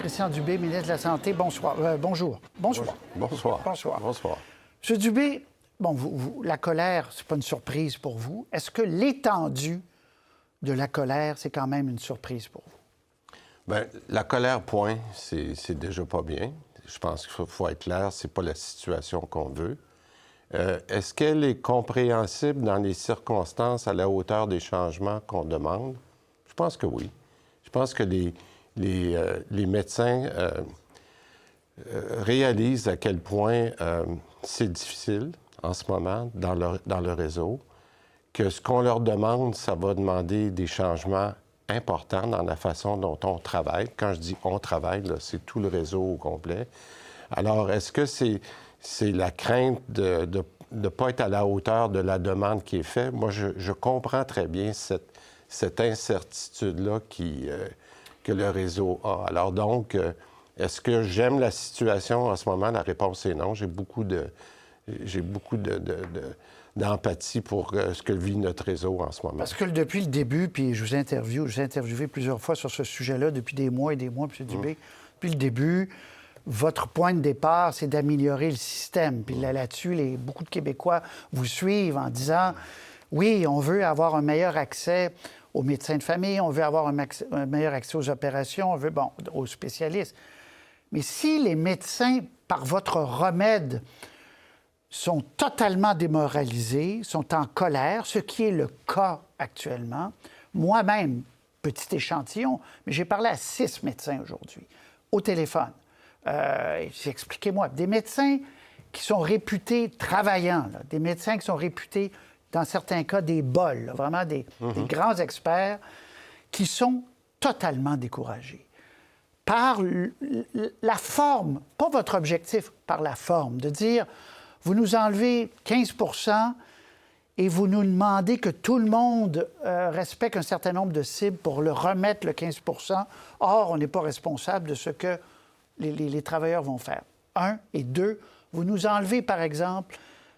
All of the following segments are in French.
Christian Dubé, ministre de la Santé. Bonsoir. Bonjour. Bonsoir. Bonsoir. Bonsoir. Bonsoir. M. Dubé, bon, la colère, c'est pas une surprise pour vous. Est-ce que l'étendue de la colère, c'est quand même une surprise pour vous? Bien, la colère, point, c'est déjà pas bien. Je pense qu'il faut être clair, c'est pas la situation qu'on veut. Est-ce qu'elle est compréhensible dans les circonstances à la hauteur des changements qu'on demande? Je pense que oui. Je pense que les médecins réalisent à quel point c'est difficile en ce moment dans le réseau, que ce qu'on leur demande, ça va demander des changements importants dans la façon dont on travaille. Quand je dis « on travaille », c'est tout le réseau au complet. Alors, est-ce que c'est la crainte de ne pas être à la hauteur de la demande qui est faite? Moi, je comprends très bien cette incertitude-là que le réseau a. Alors donc, est-ce que j'aime la situation en ce moment? La réponse est non. J'ai beaucoup d'empathie pour ce que vit notre réseau en ce moment. Parce que depuis le début, puis je vous ai interviewé plusieurs fois sur ce sujet-là depuis des mois et des mois, M. Dubé. Depuis le début, votre point de départ, c'est d'améliorer le système. Puis là-dessus, beaucoup de Québécois vous suivent en disant, oui, on veut avoir un meilleur accès aux médecins de famille, on veut avoir un meilleur accès aux opérations, on veut, aux spécialistes. Mais si les médecins, par votre remède, sont totalement démoralisés, sont en colère, ce qui est le cas actuellement. Moi-même, petit échantillon, mais j'ai parlé à 6 médecins aujourd'hui, au téléphone. Expliquez-moi, des médecins qui sont réputés travaillants, là, des médecins qui sont réputés, dans certains cas, des bols, là, vraiment des grands experts, qui sont totalement découragés. Par la forme, pas votre objectif, par la forme, de dire... Vous nous enlevez 15 % et vous nous demandez que tout le monde respecte un certain nombre de cibles pour le remettre, le 15 %. Or, on n'est pas responsable de ce que les travailleurs vont faire. 1. Et 2, vous nous enlevez, par exemple,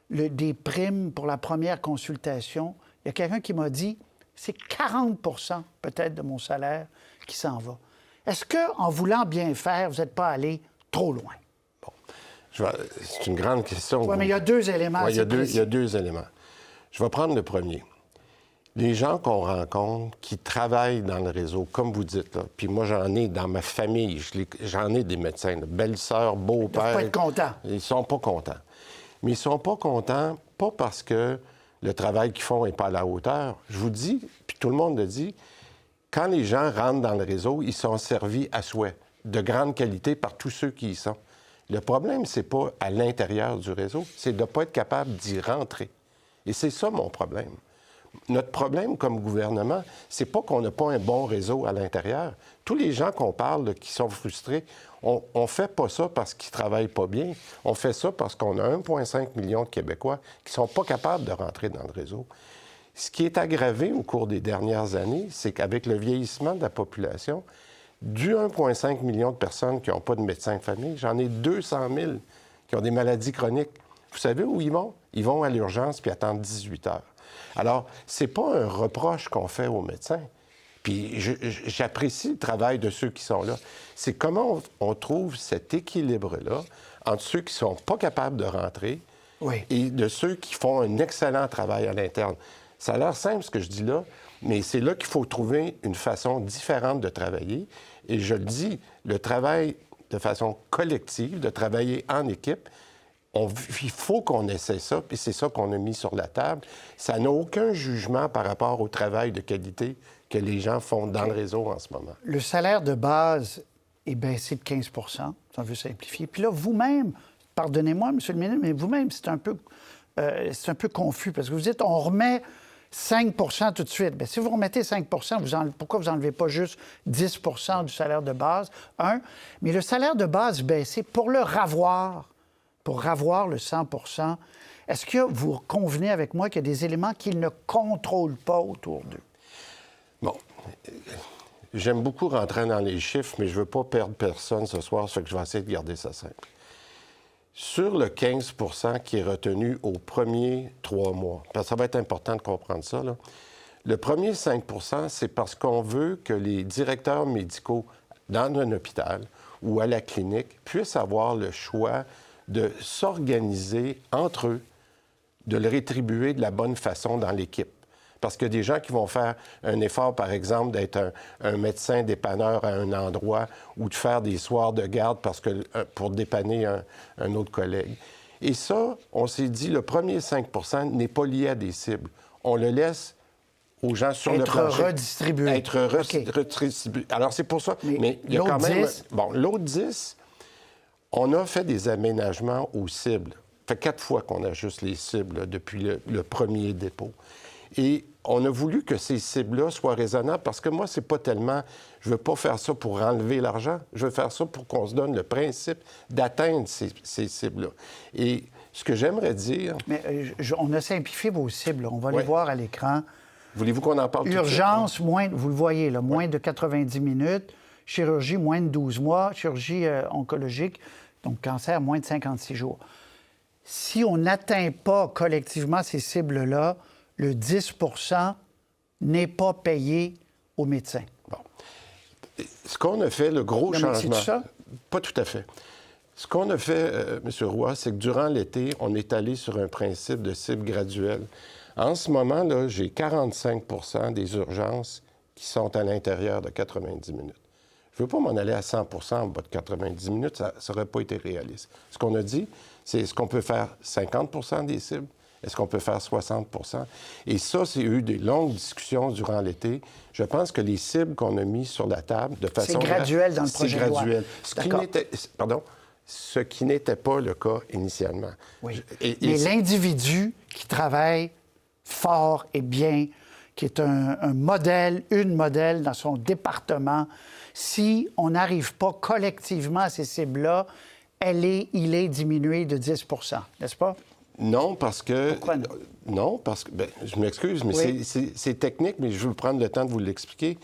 des primes pour la première consultation. Il y a quelqu'un qui m'a dit, c'est 40 % peut-être de mon salaire qui s'en va. Est-ce qu'en voulant bien faire, vous n'êtes pas allé trop loin? C'est une grande question. Oui, mais il y a 2 éléments. Oui, il y a 2 éléments. Je vais prendre le premier. Les gens qu'on rencontre qui travaillent dans le réseau, comme vous dites, là, puis moi, j'en ai dans ma famille, j'en ai des médecins, belle-sœur, beau-père. Ils ne doivent pas être contents. Ils sont pas contents. Mais ils sont pas contents, pas parce que le travail qu'ils font n'est pas à la hauteur. Je vous dis, puis tout le monde le dit, quand les gens rentrent dans le réseau, ils sont servis à souhait, de grande qualité par tous ceux qui y sont. Le problème, c'est pas à l'intérieur du réseau, c'est de ne pas être capable d'y rentrer. Et c'est ça mon problème. Notre problème comme gouvernement, c'est pas qu'on n'a pas un bon réseau à l'intérieur. Tous les gens qu'on parle qui sont frustrés, on fait pas ça parce qu'ils travaillent pas bien. On fait ça parce qu'on a 1,5 million de Québécois qui sont pas capables de rentrer dans le réseau. Ce qui est aggravé au cours des dernières années, c'est qu'avec le vieillissement de la population, du 1,5 million de personnes qui n'ont pas de médecin de famille, j'en ai 200 000 qui ont des maladies chroniques. Vous savez où ils vont? Ils vont à l'urgence puis attendent 18 heures. Alors, c'est pas un reproche qu'on fait aux médecins. Puis j'apprécie le travail de ceux qui sont là. C'est comment on trouve cet équilibre-là entre ceux qui sont pas capables de rentrer et de ceux qui font un excellent travail à l'interne. Ça a l'air simple, ce que je dis là, mais c'est là qu'il faut trouver une façon différente de travailler. Et je le dis, le travail de façon collective, de travailler en équipe, il faut qu'on essaie ça, puis c'est ça qu'on a mis sur la table. Ça n'a aucun jugement par rapport au travail de qualité que les gens font dans le réseau en ce moment. Le salaire de base est baissé de 15 % si on veut simplifier. Puis là, vous-même, pardonnez-moi, M. le ministre, mais vous-même, c'est un peu confus, parce que vous dites, on remet 5 % tout de suite. Bien, si vous remettez 5 % pourquoi vous n'enlevez pas juste 10 % du salaire de base? Mais le salaire de base baissé pour le ravoir, le 100 %, est-ce que vous convenez avec moi qu'il y a des éléments qu'ils ne contrôlent pas autour d'eux? Bon, j'aime beaucoup rentrer dans les chiffres, mais je ne veux pas perdre personne ce soir, ça fait que je vais essayer de garder ça simple. Sur le 15 % qui est retenu aux premiers 3 mois, parce que ça va être important de comprendre ça, là. Le premier 5 %, c'est parce qu'on veut que les directeurs médicaux dans un hôpital ou à la clinique puissent avoir le choix de s'organiser entre eux, de le rétribuer de la bonne façon dans l'équipe. Parce que des gens qui vont faire un effort, par exemple, d'être un médecin dépanneur à un endroit ou de faire des soirs de garde pour dépanner un autre collègue. Et ça, on s'est dit, le premier 5 n'est pas lié à des cibles. On le laisse aux gens sur le plancher. Être redistribué. Alors, c'est pour ça. Mais il y a quand même... 10? Bon, l'autre 10, on a fait des aménagements aux cibles. Ça fait 4 fois qu'on ajuste les cibles là, depuis le premier dépôt. Et on a voulu que ces cibles-là soient raisonnables parce que moi, c'est pas tellement... Je veux pas faire ça pour enlever l'argent. Je veux faire ça pour qu'on se donne le principe d'atteindre ces cibles-là. Et ce que j'aimerais dire... Mais on a simplifié vos cibles. On va les voir à l'écran. Voulez-vous qu'on en parle Urgence, tout de suite? vous le voyez, là, moins de 90 minutes. Chirurgie, moins de 12 mois. Chirurgie oncologique, donc cancer, moins de 56 jours. Si on n'atteint pas collectivement ces cibles-là, le 10 n'est pas payé aux médecins. Bon. Ce qu'on a fait, le gros changement... C'est tout ça? Pas tout à fait. Ce qu'on a fait, M. Roy, c'est que durant l'été, on est allé sur un principe de cible graduelle. En ce moment, là, j'ai 45 des urgences qui sont à l'intérieur de 90 minutes. Je ne veux pas m'en aller à 100 en bas de 90 minutes, ça n'aurait pas été réaliste. Ce qu'on a dit, c'est est-ce qu'on peut faire 50 des cibles? Est-ce qu'on peut faire 60 Et ça, c'est eu des longues discussions durant l'été. Je pense que les cibles qu'on a mises sur la table, de façon... C'est graduel dans le projet de loi. C'est graduel. Ce qui n'était pas le cas initialement. Oui. Mais l'individu qui travaille fort et bien, qui est un modèle, une modèle dans son département, si on n'arrive pas collectivement à ces cibles-là, il est diminué de 10 n'est-ce pas? Non, parce que... Pourquoi non? Non, parce que... Bien, je m'excuse, mais oui. c'est technique, mais je veux prendre le temps de vous l'expliquer.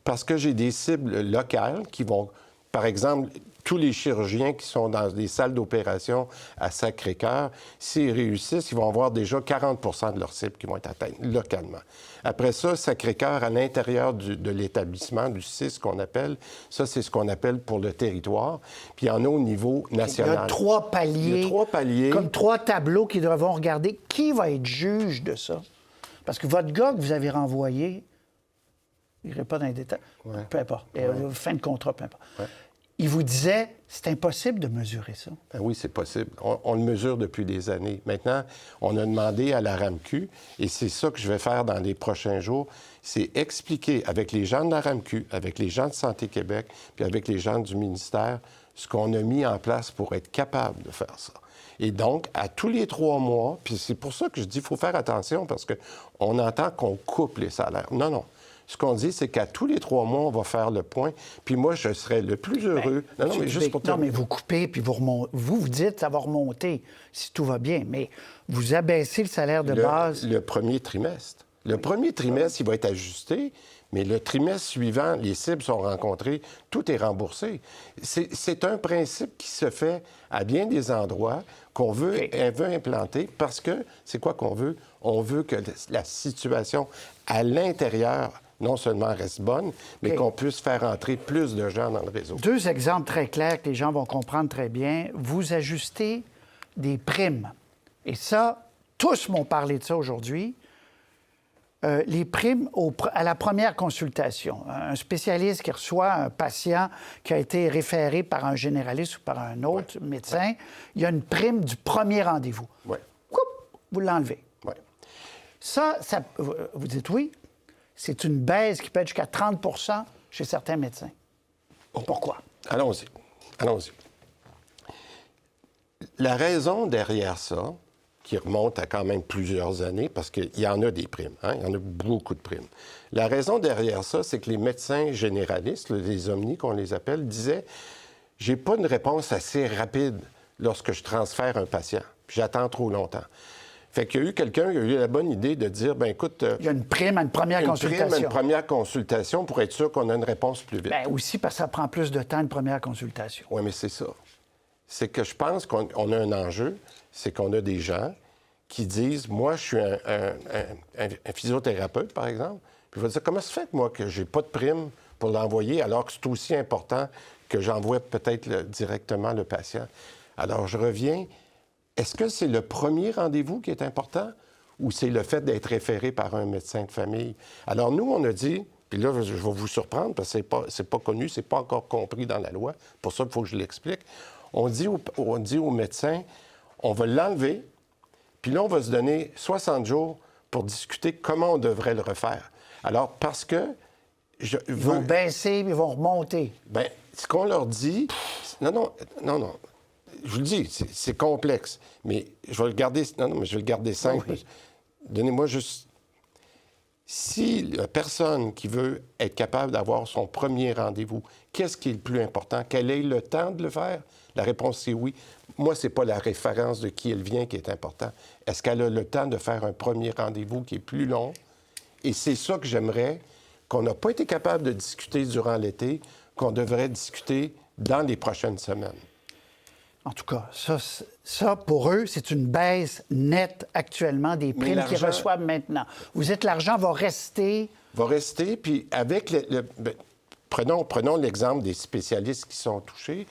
Parce que j'ai des cibles locales qui vont... Par exemple, tous les chirurgiens qui sont dans des salles d'opération à Sacré-Cœur, s'ils réussissent, ils vont avoir déjà 40 de leurs cibles qui vont être atteintes localement. Après ça, Sacré-Cœur, à l'intérieur de l'établissement, du CIS qu'on appelle, ça, c'est ce qu'on appelle pour le territoire. Puis il y en a au niveau national. Il y a 3 paliers. Il y a 3 paliers. Comme 3 tableaux qui devront regarder qui va être juge de ça. Parce que votre gars que vous avez renvoyé, il n'irait pas dans les détails, peu importe, fin de contrat, peu importe. Ouais. Il vous disait, c'est impossible de mesurer ça. Ben oui, c'est possible. On le mesure depuis des années. Maintenant, on a demandé à la RAMQ, et c'est ça que je vais faire dans les prochains jours, c'est expliquer avec les gens de la RAMQ, avec les gens de Santé Québec, puis avec les gens du ministère, ce qu'on a mis en place pour être capable de faire ça. Et donc, à tous les 3 mois, puis c'est pour ça que je dis qu'il faut faire attention, parce qu'on entend qu'on coupe les salaires. Non, non. Ce qu'on dit, c'est qu'à tous les 3 mois, on va faire le point. Puis moi, je serais le plus heureux... Non, mais vous coupez, puis vous dites que ça va remonter si tout va bien, mais vous abaissez le salaire de base... Le premier trimestre. Le premier trimestre, il va être ajusté, mais le trimestre suivant, les cibles sont rencontrées, tout est remboursé. C'est un principe qui se fait à bien des endroits qu'on veut implanter parce que, c'est quoi qu'on veut? On veut que la situation à l'intérieur non seulement reste bonne, mais qu'on puisse faire entrer plus de gens dans le réseau. 2 exemples très clairs que les gens vont comprendre très bien. Vous ajustez des primes. Et ça, tous m'ont parlé de ça aujourd'hui. Les primes à la première consultation. Un spécialiste qui reçoit un patient qui a été référé par un généraliste ou par un autre médecin, il y a une prime du premier rendez-vous. Vous l'enlevez. Ça, vous dites oui, c'est une baisse qui peut être jusqu'à 30 chez certains médecins. Pourquoi? Allons-y. La raison derrière ça, qui remonte à quand même plusieurs années, parce qu'il y en a des primes, il y en a beaucoup de primes. La raison derrière ça, c'est que les médecins généralistes, les omnis qu'on les appelle, disaient « j'ai pas une réponse assez rapide lorsque je transfère un patient, puis j'attends trop longtemps ». Fait qu'il y a eu quelqu'un qui a eu la bonne idée de dire, bien écoute... il y a une prime à une première consultation. Une prime à une première consultation pour être sûr qu'on a une réponse plus vite. Bien, aussi parce que ça prend plus de temps, une première consultation. Oui, mais c'est ça. C'est que je pense qu'on a un enjeu, c'est qu'on a des gens qui disent, moi, je suis un physiothérapeute, par exemple, puis il va dire, comment ça fait que moi, que j'ai pas de prime pour l'envoyer alors que c'est aussi important que j'envoie peut-être directement le patient. Alors, je reviens. Est-ce que c'est le premier rendez-vous qui est important ou c'est le fait d'être référé par un médecin de famille? Alors, nous, on a dit, puis là, je vais vous surprendre parce que c'est pas connu, c'est pas encore compris dans la loi. Pour ça, il faut que je l'explique. On dit au médecin, on va l'enlever, puis là, on va se donner 60 jours pour discuter comment on devrait le refaire. Alors, parce que... Ils vont baisser, ils vont remonter. Bien, ce qu'on leur dit... Non. Je vous le dis, c'est complexe. Mais je vais le garder... Non, mais je vais le garder simple. Oui. Donnez-moi juste... Si la personne qui veut être capable d'avoir son premier rendez-vous, qu'est-ce qui est le plus important? Qu'elle ait le temps de le faire? La réponse, c'est oui. Moi, ce n'est pas la référence de qui elle vient qui est important. Est-ce qu'elle a le temps de faire un premier rendez-vous qui est plus long? Et c'est ça que j'aimerais, qu'on n'a pas été capable de discuter durant l'été, qu'on devrait discuter dans les prochaines semaines. En tout cas, ça pour eux, c'est une baisse nette actuellement des primes qu'ils reçoivent maintenant. Vous dites l'argent va rester... Va rester, puis avec prenons l'exemple des spécialistes qui sont touchés.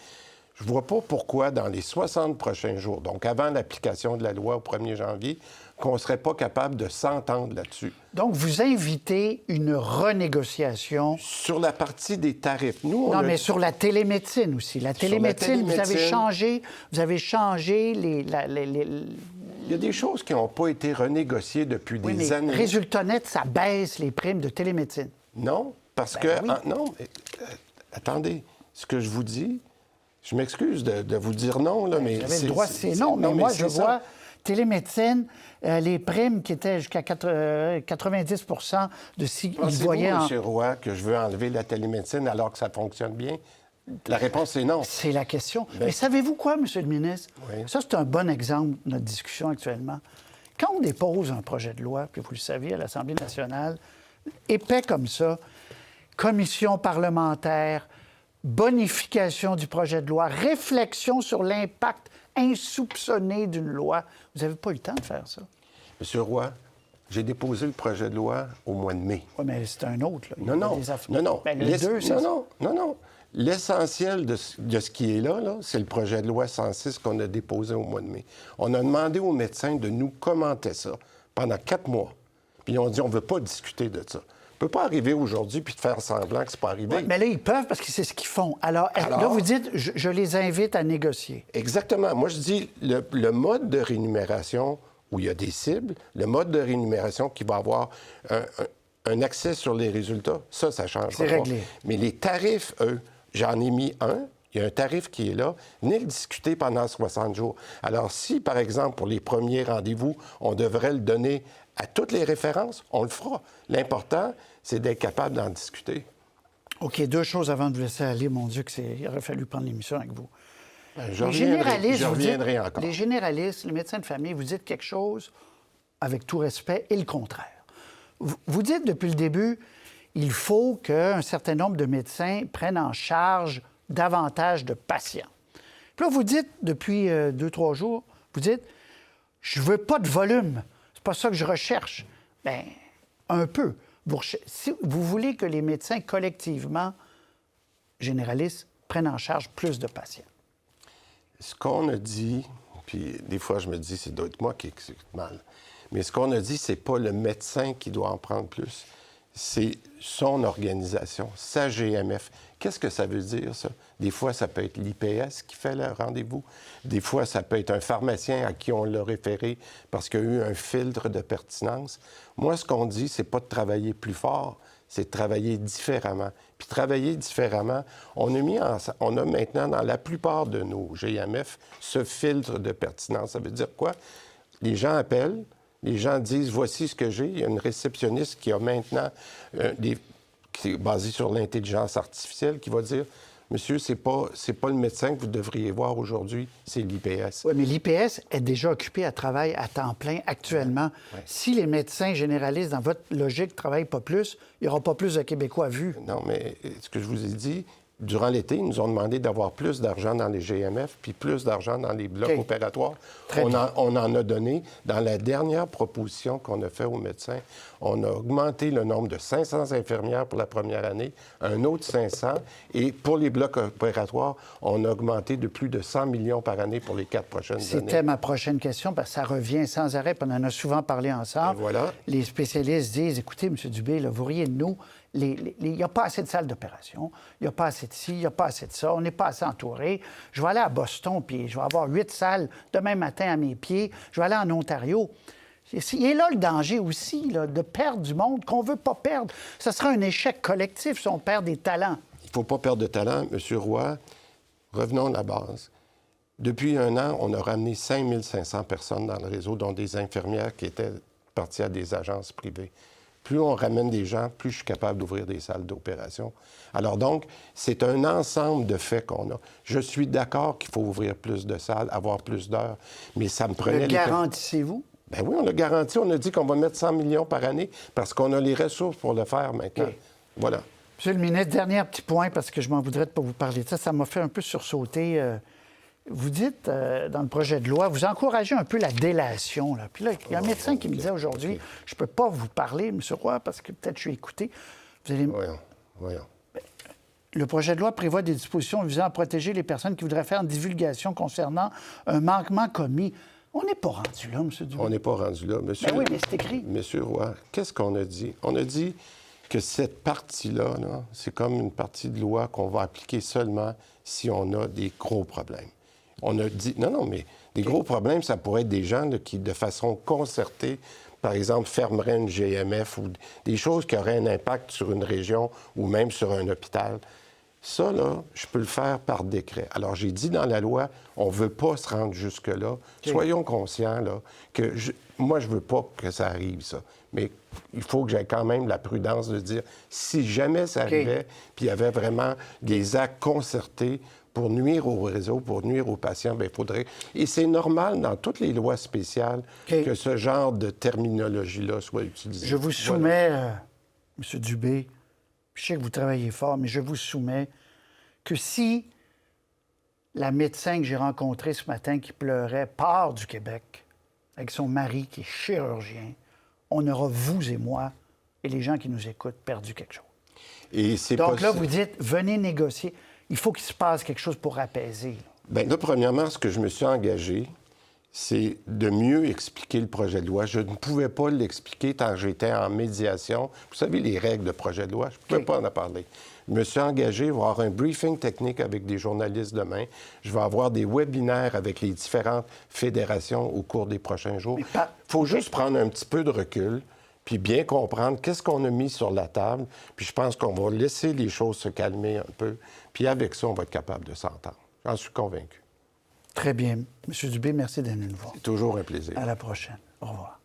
Je ne vois pas pourquoi, dans les 60 prochains jours, donc avant l'application de la loi au 1er janvier, qu'on ne serait pas capable de s'entendre là-dessus. Donc, vous invitez une renégociation... Sur la partie des tarifs. Nous, mais sur la télémédecine aussi. La télémédecine, vous avez changé les... Il y a des choses qui n'ont pas été renégociées depuis des années. Résultat net, ça baisse les primes de télémédecine. Non, parce attendez, ce que je vous dis... Je m'excuse de vous dire non, là, mais... Vous avez le droit, c'est non, mais moi, je vois télémédecine, les primes qui étaient jusqu'à 90 de si ils voyaient... Pensez-vous, M. Roy, que je veux enlever la télémédecine alors que ça fonctionne bien? La réponse, c'est non. C'est la question. Mais savez-vous quoi, M. le ministre? Oui. Ça, c'est un bon exemple de notre discussion actuellement. Quand on dépose un projet de loi, puis vous le savez, à l'Assemblée nationale, épais comme ça, commission parlementaire, bonification du projet de loi, réflexion sur l'impact insoupçonné d'une loi. Vous n'avez pas eu le temps de faire ça. Monsieur Roy, j'ai déposé le projet de loi au mois de mai. Oui, mais c'est un autre. Là. Non. Ben, le 2, ça... Non. L'essentiel de ce qui est là, c'est le projet de loi 106 qu'on a déposé au mois de mai. On a demandé aux médecins de nous commenter ça pendant 4 mois. Puis ils ont dit, on ne veut pas discuter de ça. On ne peut pas arriver aujourd'hui puis de faire semblant que c'est pas arrivé. Oui, mais là, ils peuvent parce que c'est ce qu'ils font. Alors là, vous dites, je les invite à négocier. Exactement. Moi, je dis, le mode de rémunération où il y a des cibles, le mode de rémunération qui va avoir un accès sur les résultats, ça change. C'est réglé. Mais les tarifs, eux, j'en ai mis un. Il y a un tarif qui est là. Venez le discuter pendant 60 jours. Alors, si, par exemple, pour les premiers rendez-vous, on devrait le donner à toutes les références, on le fera. L'important, c'est d'être capable d'en discuter. OK, 2 choses avant de vous laisser aller. Mon Dieu, il aurait fallu prendre l'émission avec vous. Je reviendrai encore. Les généralistes, les médecins de famille, vous dites quelque chose avec tout respect et le contraire. Vous dites depuis le début, il faut qu'un certain nombre de médecins prennent en charge davantage de patients. Puis là, vous dites, depuis 2-3 jours, vous dites, je veux pas de volume. C'est pas ça que je recherche. Bien, un peu. Si vous voulez que les médecins, collectivement, généralistes, prennent en charge plus de patients. Ce qu'on a dit, puis des fois, je me dis, c'est d'autres moi qui explique mal. Mais ce qu'on a dit, c'est pas le médecin qui doit en prendre plus. C'est son organisation, sa GMF. Qu'est-ce que ça veut dire, ça? Des fois, ça peut être l'IPS qui fait le rendez-vous. Des fois, ça peut être un pharmacien à qui on l'a référé parce qu'il y a eu un filtre de pertinence. Moi, ce qu'on dit, c'est pas de travailler plus fort, c'est de travailler différemment. Puis travailler différemment, on a maintenant dans la plupart de nos GMF ce filtre de pertinence. Ça veut dire quoi? Les gens appellent, les gens disent, voici ce que j'ai. Il y a une réceptionniste qui a maintenant, qui est basée sur l'intelligence artificielle, qui va dire, monsieur, c'est pas le médecin que vous devriez voir aujourd'hui, c'est l'IPS. Oui, mais l'IPS est déjà occupé à travail à temps plein actuellement. Ouais. Si les médecins généralistes, dans votre logique, ne travaillent pas plus, il n'y aura pas plus de Québécois vus. Non, mais ce que je vous ai dit, durant l'été, ils nous ont demandé d'avoir plus d'argent dans les GMF puis plus d'argent dans les blocs opératoires. On en a donné. Dans la dernière proposition qu'on a faite aux médecins, on a augmenté le nombre de 500 infirmières pour la première année, un autre 500. Et pour les blocs opératoires, on a augmenté de plus de 100 millions par année pour les 4 prochaines années. C'était ma prochaine question, parce que ça revient sans arrêt, puis on en a souvent parlé ensemble. Et voilà. Les spécialistes disent, écoutez, M. Dubé, là, vous riez de nous, il n'y a pas assez de salles d'opération, il n'y a pas assez de ci, il n'y a pas assez de ça, on n'est pas assez entouré. Je vais aller à Boston, puis je vais avoir 8 salles demain matin à mes pieds. Je vais aller en Ontario. Il est là le danger aussi, là, de perdre du monde qu'on ne veut pas perdre. Ce sera un échec collectif si on perd des talents. Il ne faut pas perdre de talent. M. Roy, revenons à la base. Depuis un an, on a ramené 5500 personnes dans le réseau, dont des infirmières qui étaient parties à des agences privées. Plus on ramène des gens, plus je suis capable d'ouvrir des salles d'opération. Alors donc, c'est un ensemble de faits qu'on a. Je suis d'accord qu'il faut ouvrir plus de salles, avoir plus d'heures, mais ça me prenait... Le garantissez-vous? Bien oui, on l'a garanti. On a dit qu'on va mettre 100 millions par année parce qu'on a les ressources pour le faire maintenant. Okay. Voilà. Monsieur le ministre, dernier petit point, parce que je m'en voudrais de pas vous parler de ça. Ça m'a fait un peu sursauter. Vous dites, dans le projet de loi, vous encouragez un peu la délation. Là. Puis là, il y a un médecin qui me disait aujourd'hui, je ne peux pas vous parler, M. Roy, parce que peut-être je suis écouté. Vous allez... Voyons. Le projet de loi prévoit des dispositions visant à protéger les personnes qui voudraient faire une divulgation concernant un manquement commis. On n'est pas rendu là, M. Dubé. On n'est pas rendu là. Monsieur... Ben oui, mais c'est écrit. Monsieur Roy, qu'est-ce qu'on a dit? On a dit que cette partie-là, là, c'est comme une partie de loi qu'on va appliquer seulement si on a des gros problèmes. On a dit... Non, mais des gros problèmes, ça pourrait être des gens là, qui, de façon concertée, par exemple, fermeraient une GMF ou des choses qui auraient un impact sur une région ou même sur un hôpital. Ça, là, je peux le faire par décret. Alors, j'ai dit dans la loi, on ne veut pas se rendre jusque-là. Okay. Soyons conscients, là, que moi, je ne veux pas que ça arrive, ça. Mais il faut que j'aie quand même la prudence de dire, si jamais ça arrivait, puis il y avait vraiment des actes concertés pour nuire au réseau, pour nuire aux patients, bien, il faudrait... Et c'est normal dans toutes les lois spéciales que ce genre de terminologie-là soit utilisée. Je vous soumets, M. Dubé, je sais que vous travaillez fort, mais je vous soumets que si la médecin que j'ai rencontrée ce matin qui pleurait part du Québec avec son mari qui est chirurgien, on aura, vous et moi, et les gens qui nous écoutent, perdu quelque chose. Et c'est donc là, vous dites, venez négocier. Il faut qu'il se passe quelque chose pour apaiser. Bien là, premièrement, ce que je me suis engagé, c'est de mieux expliquer le projet de loi. Je ne pouvais pas l'expliquer tant que j'étais en médiation. Vous savez, les règles de projet de loi, je ne pouvais pas en parler. Je me suis engagé à avoir un briefing technique avec des journalistes demain. Je vais avoir des webinaires avec les différentes fédérations au cours des prochains jours. Il faut juste prendre un petit peu de recul puis bien comprendre qu'est-ce qu'on a mis sur la table. Puis je pense qu'on va laisser les choses se calmer un peu. Puis avec ça, on va être capable de s'entendre. J'en suis convaincu. Très bien. M. Dubé, merci d'être venu nous voir. C'est toujours un plaisir. À la prochaine. Au revoir.